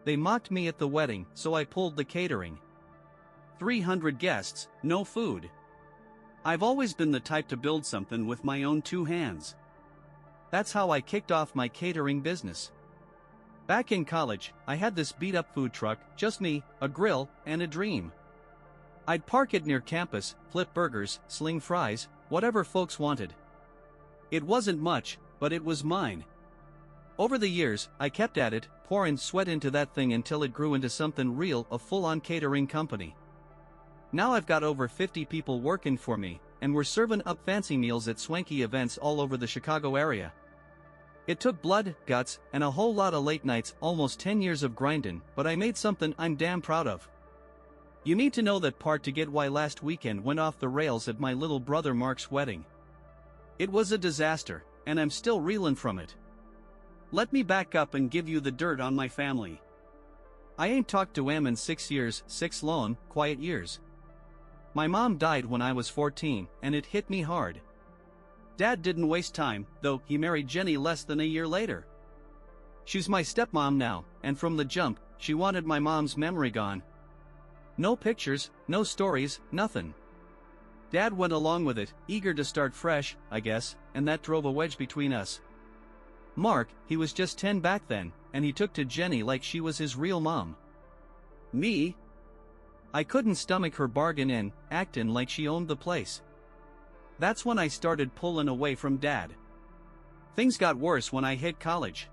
They mocked me at the wedding, so I pulled the catering. 300 guests, no food. I've always been the type to build something with my own two hands. That's how I kicked off my catering business. Back in college, I had this beat-up food truck, just me, a grill, and a dream. I'd park it near campus, flip burgers, sling fries, whatever folks wanted. It wasn't much, but it was mine. Over the years, I kept at it, pouring sweat into that thing until it grew into something real, a full-on catering company. Now I've got over 50 people working for me, and we're serving up fancy meals at swanky events all over the Chicago area. It took blood, guts, and a whole lot of late nights, almost 10 years of grinding, but I made something I'm damn proud of. You need to know that part to get why last weekend went off the rails at my little brother Mark's wedding. It was a disaster, and I'm still reeling from it. Let me back up and give you the dirt on my family. I ain't talked to em in 6 years, 6 lone, quiet years. My mom died when I was 14, and it hit me hard. Dad didn't waste time, though. He married Jenny less than a year later. She's my stepmom now, and from the jump, she wanted my mom's memory gone. No pictures, no stories, nothing. Dad went along with it, eager to start fresh, I guess, and that drove a wedge between us. Mark, he was just 10 back then, and he took to Jenny like she was his real mom. Me? I couldn't stomach her bargain acting like she owned the place. That's when I started pulling away from Dad. Things got worse when I hit college.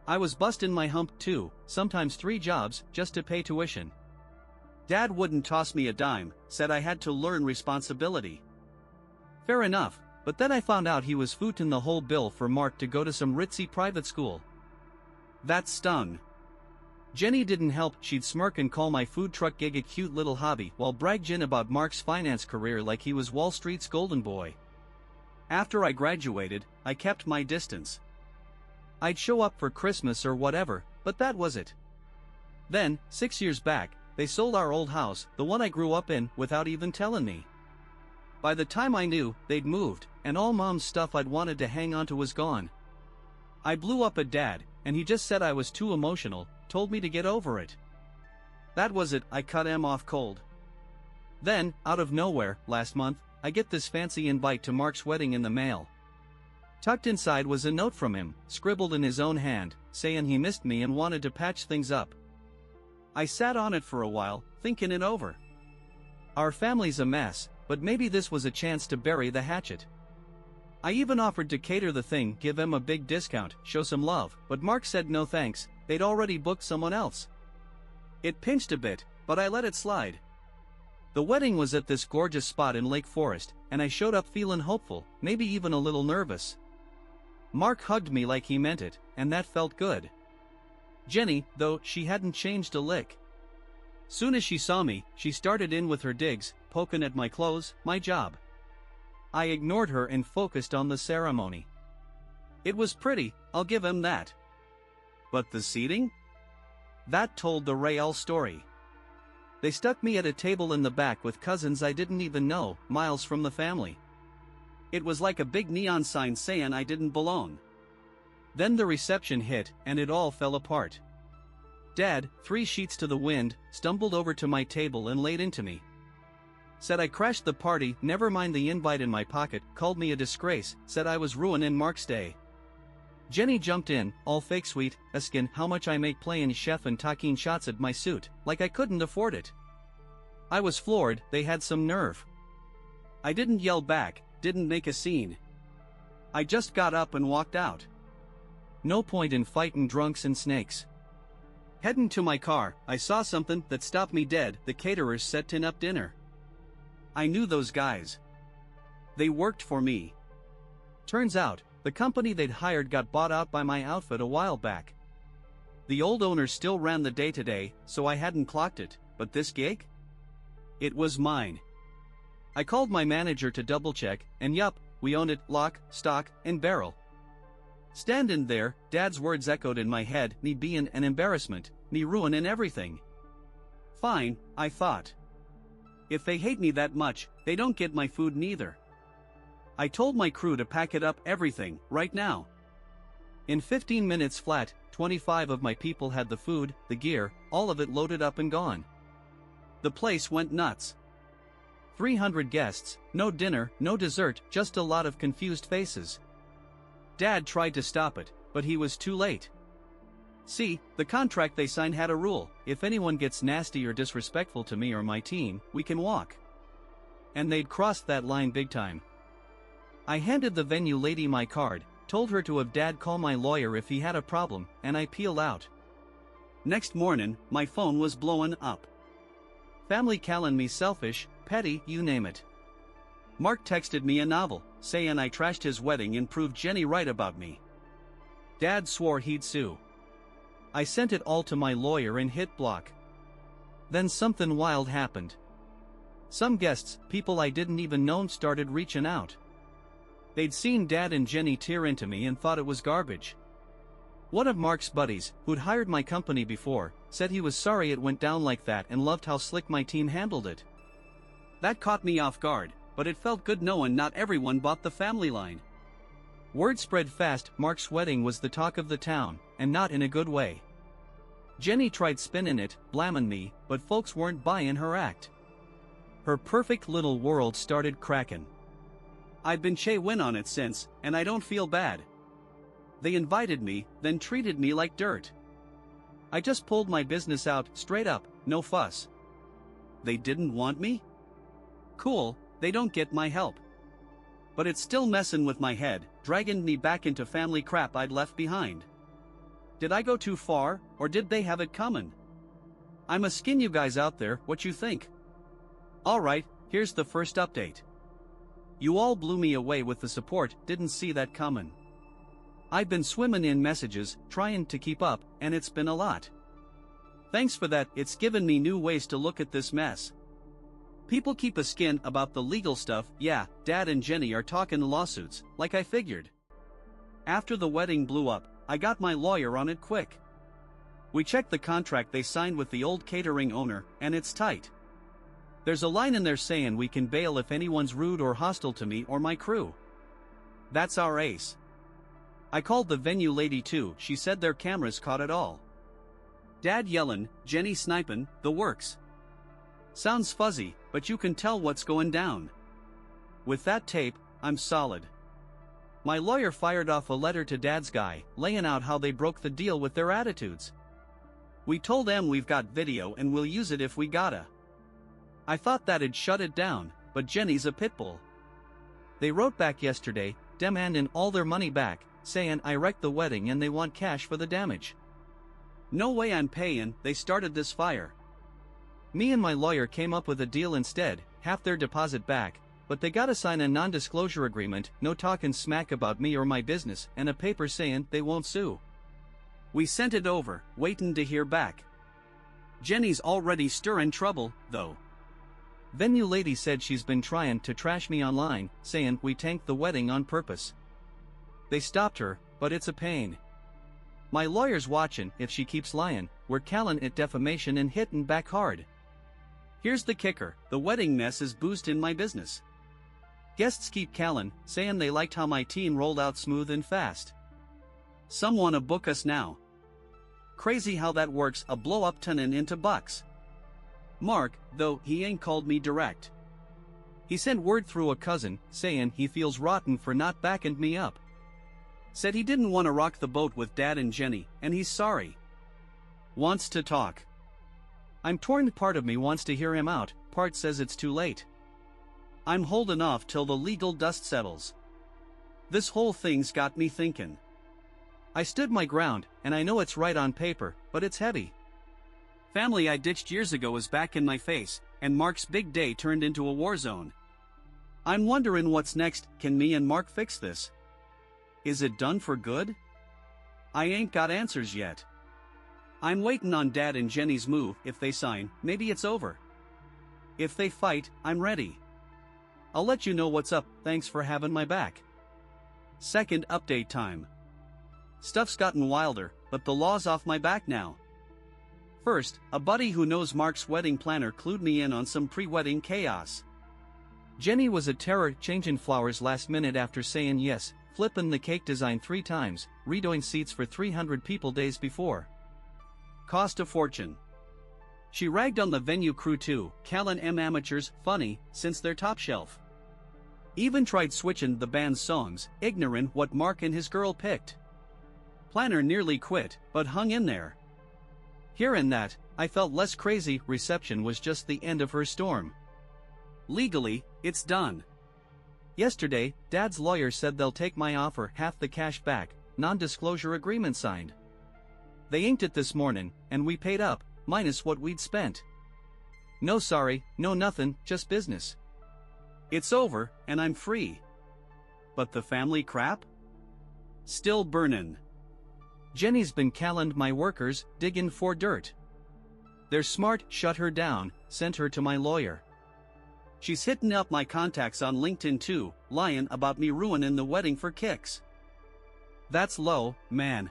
I was busting my hump too, sometimes 3 jobs, just to pay tuition. Dad wouldn't toss me a dime, said I had to learn responsibility. Fair enough, but then I found out he was footing the whole bill for Mark to go to some ritzy private school. That stung. Jenny didn't help. She'd smirk and call my food truck gig a cute little hobby while bragging about Mark's finance career like he was Wall Street's golden boy. After I graduated, I kept my distance. I'd show up for Christmas or whatever, but that was it. Then, 6 years back, they sold our old house, the one I grew up in, without even telling me. By the time I knew, they'd moved, and all Mom's stuff I'd wanted to hang onto was gone. I blew up at Dad, and he just said I was too emotional, told me to get over it. That was it. I cut him off cold. Then, out of nowhere, last month, I get this fancy invite to Mark's wedding in the mail. Tucked inside was a note from him, scribbled in his own hand, saying he missed me and wanted to patch things up. I sat on it for a while, thinking it over. Our family's a mess, but maybe this was a chance to bury the hatchet. I even offered to cater the thing, give him a big discount, show some love, but Mark said no thanks, they'd already booked someone else. It pinched a bit, but I let it slide. The wedding was at this gorgeous spot in Lake Forest, and I showed up feeling hopeful, maybe even a little nervous. Mark hugged me like he meant it, and that felt good. Jenny, though, she hadn't changed a lick. Soon as she saw me, she started in with her digs, poking at my clothes, my job. I ignored her and focused on the ceremony. It was pretty, I'll give him that. But the seating? That told the real story. They stuck me at a table in the back with cousins I didn't even know, miles from the family. It was like a big neon sign saying I didn't belong. Then the reception hit, and it all fell apart. Dad, 3 sheets to the wind, stumbled over to my table and laid into me. Said I crashed the party, never mind the invite in my pocket, called me a disgrace, said I was ruining Mark's day. Jenny jumped in, all fake sweet, asking how much I make playing chef and taking shots at my suit, like I couldn't afford it. I was floored. They had some nerve. I didn't yell back, didn't make a scene. I just got up and walked out. No point in fighting drunks and snakes. Heading to my car, I saw something that stopped me dead. The caterers setting up dinner. I knew those guys. They worked for me. Turns out, the company they'd hired got bought out by my outfit a while back. The old owner still ran the day-to-day, so I hadn't clocked it, but this gig? It was mine. I called my manager to double-check, and yup, we own it, lock, stock, and barrel. Standing there, Dad's words echoed in my head, me being an embarrassment, me ruining everything. Fine, I thought. If they hate me that much, they don't get my food neither. I told my crew to pack it up, everything, right now. In 15 minutes flat, 25 of my people had the food, the gear, all of it loaded up and gone. The place went nuts. 300 guests, no dinner, no dessert, just a lot of confused faces. Dad tried to stop it, but he was too late. See, the contract they signed had a rule: if anyone gets nasty or disrespectful to me or my team, we can walk. And they'd crossed that line big time. I handed the venue lady my card, told her to have Dad call my lawyer if he had a problem, and I peeled out. Next morning, my phone was blowing up. Family calling me selfish, petty, you name it. Mark texted me a novel, saying I trashed his wedding and proved Jenny right about me. Dad swore he'd sue. I sent it all to my lawyer and hit block. Then something wild happened. Some guests, people I didn't even know, started reaching out. They'd seen Dad and Jenny tear into me and thought it was garbage. One of Mark's buddies, who'd hired my company before, said he was sorry it went down like that and loved how slick my team handled it. That caught me off guard, but it felt good knowing not everyone bought the family line. Word spread fast. Mark's wedding was the talk of the town, and not in a good way. Jenny tried spinning it, blaming me, but folks weren't buying her act. Her perfect little world started cracking. I've been win on it since, and I don't feel bad. They invited me, then treated me like dirt. I just pulled my business out, straight up, no fuss. They didn't want me? Cool, they don't get my help. But it's still messing with my head, dragging me back into family crap I'd left behind. Did I go too far, or did they have it coming? I'm asking you guys out there what you think. Alright, here's the first update. You all blew me away with the support, didn't see that coming. I've been swimming in messages, trying to keep up, and it's been a lot. Thanks for that, it's given me new ways to look at this mess. People keep a skin about the legal stuff. Yeah, Dad and Jenny are talking lawsuits, like I figured. After the wedding blew up, I got my lawyer on it quick. We checked the contract they signed with the old catering owner, and it's tight. There's a line in there saying we can bail if anyone's rude or hostile to me or my crew. That's our ace. I called the venue lady too, she said their cameras caught it all. Dad yelling, Jenny sniping, the works. Sounds fuzzy, but you can tell what's going down. With that tape, I'm solid. My lawyer fired off a letter to Dad's guy, laying out how they broke the deal with their attitudes. We told them we've got video and we'll use it if we gotta. I thought that'd shut it down, but Jenny's a pitbull. They wrote back yesterday, demanding all their money back, saying I wrecked the wedding and they want cash for the damage. No way I'm paying, they started this fire. Me and my lawyer came up with a deal instead, half their deposit back, but they gotta sign a non-disclosure agreement, no talking smack about me or my business, and a paper saying they won't sue. We sent it over, waiting to hear back. Jenny's already stirring trouble, though. Venue lady said she's been trying to trash me online, saying we tanked the wedding on purpose. They stopped her, but it's a pain. My lawyer's watching. If she keeps lying, we're calling it defamation and hitting back hard. Here's the kicker, the wedding mess is boosting my business. Guests keep calling, saying they liked how my team rolled out smooth and fast. Some wanna book us now. Crazy how that works, a blow up turning into bucks. Mark, though, he ain't called me direct. He sent word through a cousin, saying he feels rotten for not backing me up. Said he didn't want to rock the boat with Dad and Jenny, and he's sorry. Wants to talk. I'm torn, part of me wants to hear him out, part says it's too late. I'm holding off till the legal dust settles. This whole thing's got me thinking. I stood my ground, and I know it's right on paper, but it's heavy. Family I ditched years ago is back in my face, and Mark's big day turned into a war zone. I'm wondering what's next. Can me and Mark fix this? Is it done for good? I ain't got answers yet. I'm waiting on Dad and Jenny's move. If they sign, maybe it's over. If they fight, I'm ready. I'll let you know what's up. Thanks for having my back. Second update time. Stuff's gotten wilder, but the law's off my back now. First, a buddy who knows Mark's wedding planner clued me in on some pre-wedding chaos. Jenny was a terror, changing flowers last minute after saying yes, flippin' the cake design 3 times, redoing seats for 300 people days before. Cost a fortune. She ragged on the venue crew too, calling 'em amateurs funny, since they're top shelf. Even tried switching the band's songs, ignorant what Mark and his girl picked. Planner nearly quit, but hung in there. Hearing that, I felt less crazy. Reception was just the end of her storm. Legally, it's done. Yesterday, Dad's lawyer said they'll take my offer, half the cash back, non-disclosure agreement signed. They inked it this morning, and we paid up, minus what we'd spent. No sorry, no nothing, just business. It's over, and I'm free. But the family crap? Still burnin'. Jenny's been calling my workers, diggin' for dirt. They're smart, shut her down, sent her to my lawyer. She's hitting up my contacts on LinkedIn too, lying about me ruinin' the wedding for kicks. That's low, man.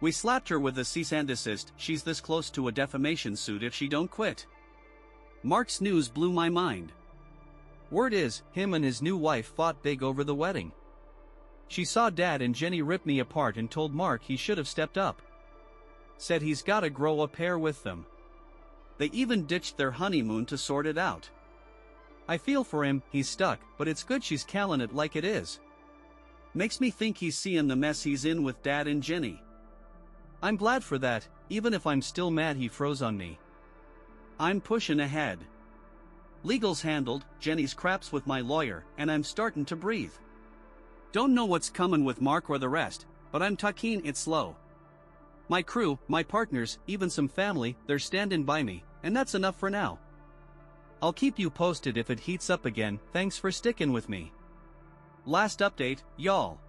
We slapped her with a cease and desist. She's this close to a defamation suit if she don't quit. Mark's news blew my mind. Word is, him and his new wife fought big over the wedding. She saw Dad and Jenny rip me apart and told Mark he should have stepped up. Said he's gotta grow a pair with them. They even ditched their honeymoon to sort it out. I feel for him, he's stuck, but it's good she's calling it like it is. Makes me think he's seeing the mess he's in with Dad and Jenny. I'm glad for that, even if I'm still mad he froze on me. I'm pushing ahead. Legal's handled, Jenny's craps with my lawyer, and I'm starting to breathe. Don't know what's coming with Mark or the rest, but I'm talking it slow. My crew, my partners, even some family, they're standing by me, and that's enough for now. I'll keep you posted if it heats up again. Thanks for sticking with me. Last update, y'all.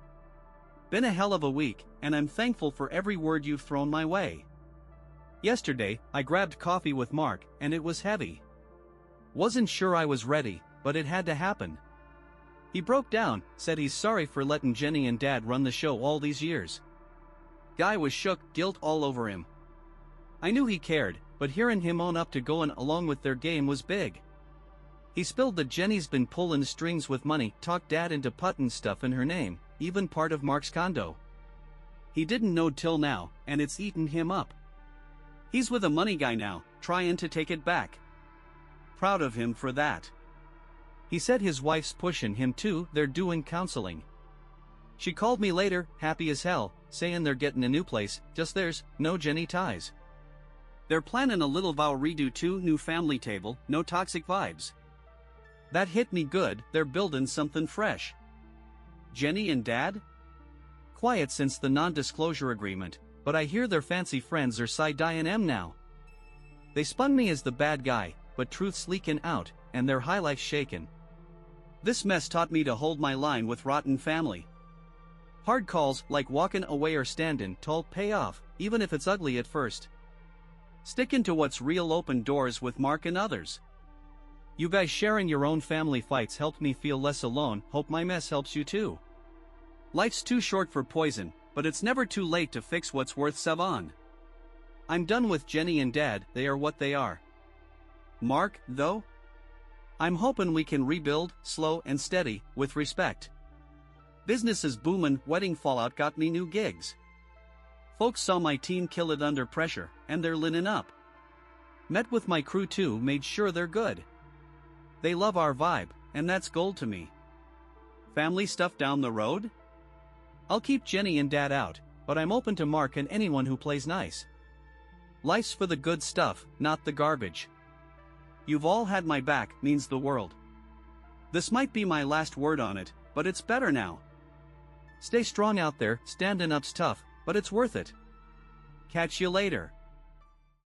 Been a hell of a week, and I'm thankful for every word you've thrown my way. Yesterday, I grabbed coffee with Mark, and it was heavy. Wasn't sure I was ready, but it had to happen. He broke down, said he's sorry for letting Jenny and Dad run the show all these years. Guy was shook, guilt all over him. I knew he cared, but hearing him own up to going along with their game was big. He spilled that Jenny's been pulling strings with money, talked Dad into putting stuff in her name, even part of Mark's condo. He didn't know till now, and it's eaten him up. He's with a money guy now, trying to take it back. Proud of him for that. He said his wife's pushing him too, they're doing counseling. She called me later, happy as hell, saying they're getting a new place, just theirs, no Jenny ties. They're planning a little vow redo too, new family table, no toxic vibes. That hit me good, they're building something fresh. Jenny and Dad? Quiet since the non-disclosure agreement, but I hear their fancy friends are side-eyeing em now. They spun me as the bad guy, but truth's leaking out, and their high life's shaken. This mess taught me to hold my line with rotten family. Hard calls, like walking away or standing tall, pay off, even if it's ugly at first. Sticking to what's real opened doors with Mark and others. You guys sharing your own family fights helped me feel less alone, hope my mess helps you too. Life's too short for poison, but it's never too late to fix what's worth savon. I'm done with Jenny and Dad, they are what they are. Mark, though? I'm hoping we can rebuild, slow and steady, with respect. Business is boomin', wedding fallout got me new gigs. Folks saw my team kill it under pressure, and they're linen up. Met with my crew too, made sure they're good. They love our vibe, and that's gold to me. Family stuff down the road? I'll keep Jenny and Dad out, but I'm open to Mark and anyone who plays nice. Life's for the good stuff, not the garbage. You've all had my back, means the world. This might be my last word on it, but it's better now. Stay strong out there, standing up's tough, but it's worth it. Catch you later.